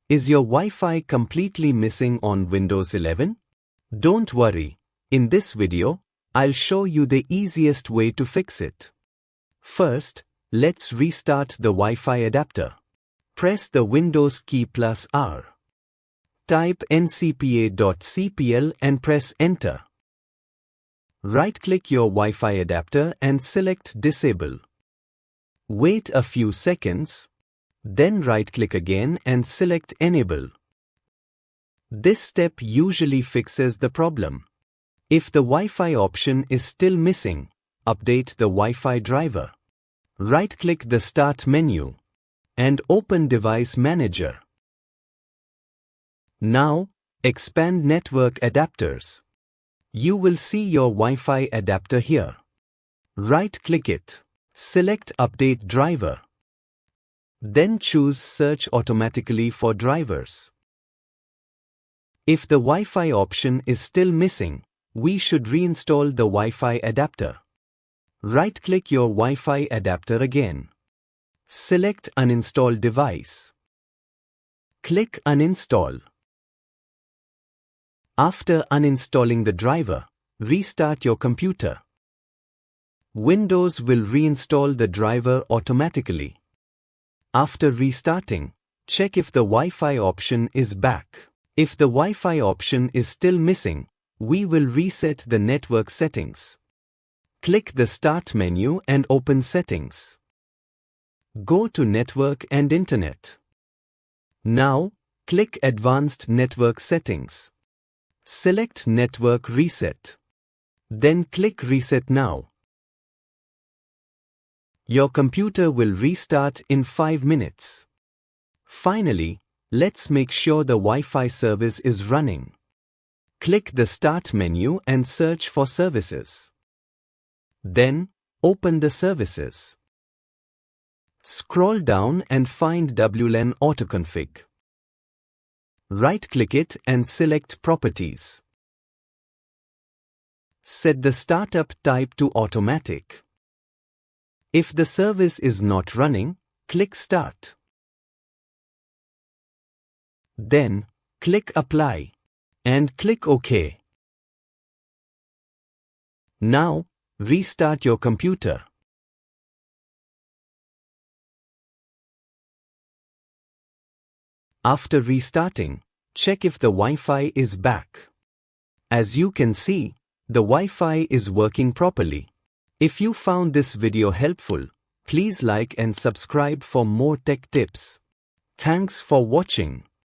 Is your Wi-Fi completely missing on Windows 11? Don't worry. In this video, I'll show you the easiest way to fix it. First, let's restart the Wi-Fi adapter. Press the Windows key plus R. Type ncpa.cpl and press Enter. Right-click your Wi-Fi adapter and select Disable. Wait a few seconds. Then right-click again and select Enable. This step usually fixes the problem. If the Wi-Fi option is still missing, update the Wi-Fi driver. Right-click the Start menu and open Device Manager. Now, expand Network Adapters. You will see your Wi-Fi adapter here. Right-click it. Select Update Driver. Then choose Search automatically for drivers. If the Wi-Fi option is still missing, we should reinstall the Wi-Fi adapter. Right-click your Wi-Fi adapter again. Select Uninstall device. Click Uninstall. After uninstalling the driver, restart your computer. Windows will reinstall the driver automatically. After restarting, check if the Wi-Fi option is back. If the Wi-Fi option is still missing, we will reset the network settings. Click the Start menu and open Settings. Go to Network and Internet. Now, click Advanced Network Settings. Select Network Reset. Then click Reset Now. Your computer will restart in 5 minutes. Finally, let's make sure the Wi-Fi service is running. Click the Start menu and search for services. Then, open the services. Scroll down and find WLAN AutoConfig. Right-click it and select Properties. Set the startup type to Automatic. If the service is not running, click Start. Then, click Apply and click OK. Now, restart your computer. After restarting, check if the Wi-Fi is back. As you can see, the Wi-Fi is working properly. If you found this video helpful, please like and subscribe for more tech tips. Thanks for watching.